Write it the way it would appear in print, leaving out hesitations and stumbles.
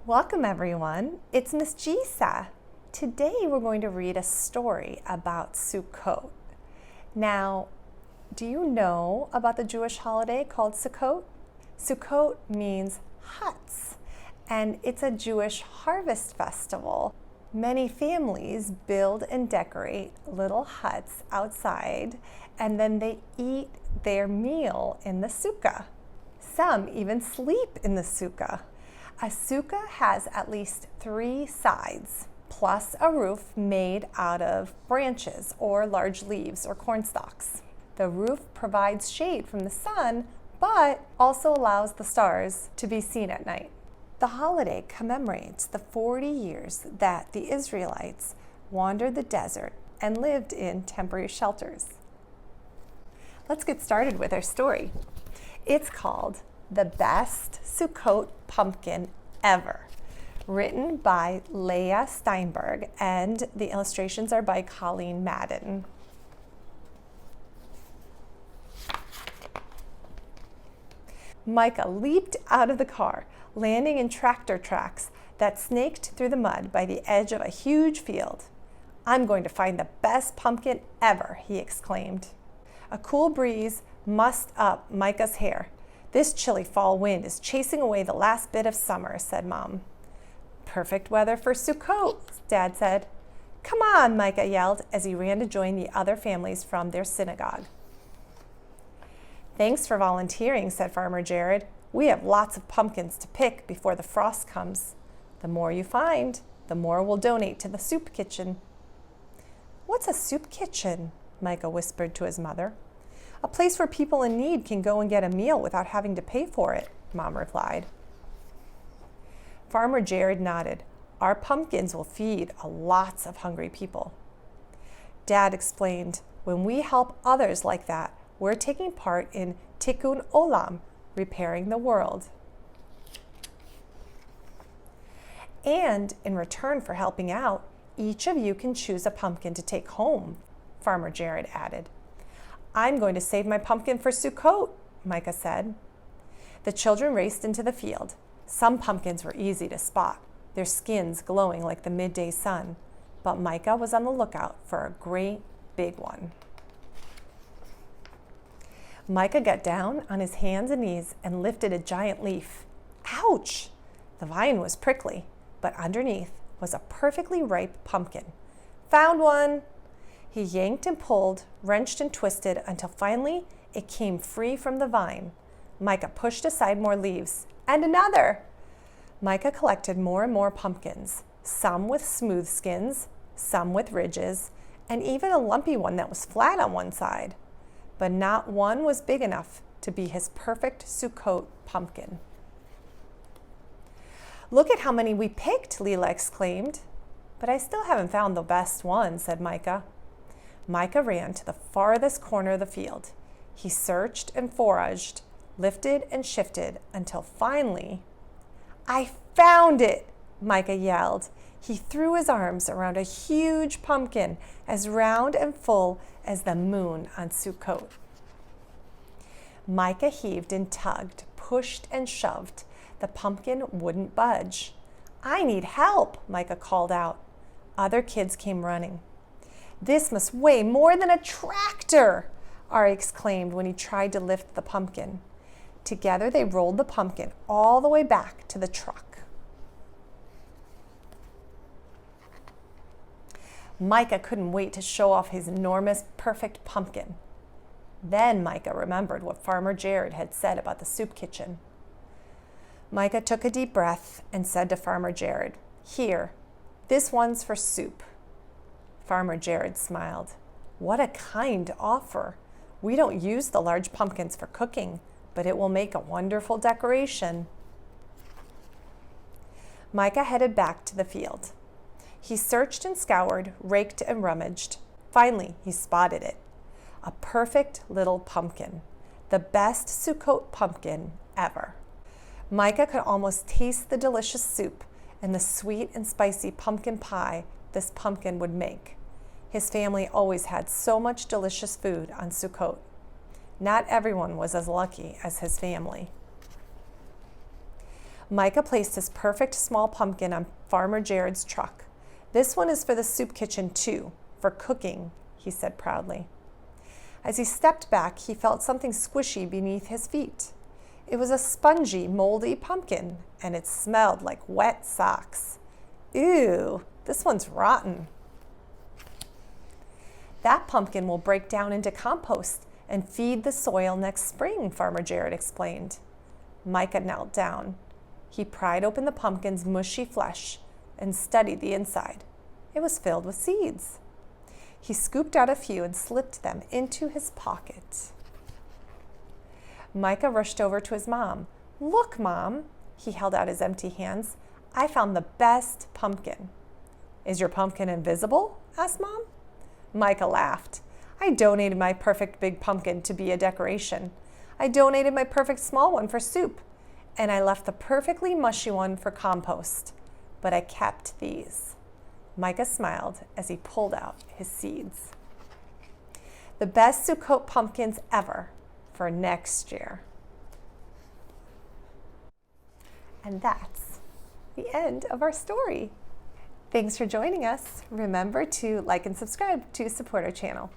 Welcome everyone, it's Miss Gisa. Today we're going to read a story about Sukkot. Now, do you know about the Jewish holiday called Sukkot? Sukkot means huts, and it's a Jewish harvest festival. Many families build and decorate little huts outside, and then they eat their meal in the sukkah. Some even sleep in the sukkah. A sukkah has at least 3 sides, plus a roof made out of branches or large leaves or corn stalks. The roof provides shade from the sun, but also allows the stars to be seen at night. The holiday commemorates the 40 years that the Israelites wandered the desert and lived in temporary shelters. Let's get started with our story. It's called The Best Sukkot Pumpkin Ever, written by Laya Steinberg, and the illustrations are by Colleen Madden. Micah leaped out of the car, landing in tractor tracks that snaked through the mud by the edge of a huge field. "I'm going to find the best pumpkin ever," he exclaimed. A cool breeze mussed up Micah's hair. "This chilly fall wind is chasing away the last bit of summer," said Mom. "Perfect weather for Sukkot," Dad said. "Come on," Micah yelled as he ran to join the other families from their synagogue. "Thanks for volunteering," said Farmer Jared. "We have lots of pumpkins to pick before the frost comes. The more you find, the more we'll donate to the soup kitchen." "What's a soup kitchen?" Micah whispered to his mother. "A place where people in need can go and get a meal without having to pay for it," Mom replied. Farmer Jared nodded. "Our pumpkins will feed lots of hungry people." Dad explained, "When we help others like that, we're taking part in Tikkun Olam, repairing the world. And in return for helping out, each of you can choose a pumpkin to take home," Farmer Jared added. "I'm going to save my pumpkin for Sukkot," Micah said. The children raced into the field. Some pumpkins were easy to spot, their skins glowing like the midday sun, but Micah was on the lookout for a great big one. Micah got down on his hands and knees and lifted a giant leaf. Ouch! The vine was prickly, but underneath was a perfectly ripe pumpkin. "Found one!" He yanked and pulled, wrenched and twisted until finally it came free from the vine. Micah pushed aside more leaves, and another! Micah collected more and more pumpkins, some with smooth skins, some with ridges, and even a lumpy one that was flat on one side. But not one was big enough to be his perfect Sukkot pumpkin. "Look at how many we picked," Leela exclaimed. "But I still haven't found the best one," said Micah. Micah ran to the farthest corner of the field. He searched and foraged, lifted and shifted until finally, "I found it!" Micah yelled. He threw his arms around a huge pumpkin as round and full as the moon on Sukkot. Micah heaved and tugged, pushed and shoved. The pumpkin wouldn't budge. "I need help," Micah called out. Other kids came running. "This must weigh more than a tractor," Ari exclaimed when he tried to lift the pumpkin. Together they rolled the pumpkin all the way back to the truck. Micah couldn't wait to show off his enormous, perfect pumpkin. Then Micah remembered what Farmer Jared had said about the soup kitchen. Micah took a deep breath and said to Farmer Jared, "Here, this one's for soup." Farmer Jared smiled. "What a kind offer. We don't use the large pumpkins for cooking, but it will make a wonderful decoration." Micah headed back to the field. He searched and scoured, raked and rummaged. Finally, he spotted it. A perfect little pumpkin. The best Sukkot pumpkin ever. Micah could almost taste the delicious soup and the sweet and spicy pumpkin pie this pumpkin would make. His family always had so much delicious food on Sukkot. Not everyone was as lucky as his family. Micah placed his perfect small pumpkin on Farmer Jared's truck. "This one is for the soup kitchen too, for cooking," he said proudly. As he stepped back, he felt something squishy beneath his feet. It was a spongy, moldy pumpkin, and it smelled like wet socks. "Ew, this one's rotten." "That pumpkin will break down into compost and feed the soil next spring," Farmer Jared explained. Micah knelt down. He pried open the pumpkin's mushy flesh and studied the inside. It was filled with seeds. He scooped out a few and slipped them into his pocket. Micah rushed over to his mom. "Look, Mom," he held out his empty hands. "I found the best pumpkin." "Is your pumpkin invisible?" asked Mom. Micah laughed. "I donated my perfect big pumpkin to be a decoration. I donated my perfect small one for soup, and I left the perfectly mushy one for compost. But I kept these." Micah smiled as he pulled out his seeds. "The best Sukkot pumpkins ever for next year." And that's the end of our story. Thanks for joining us. Remember to like and subscribe to support our channel.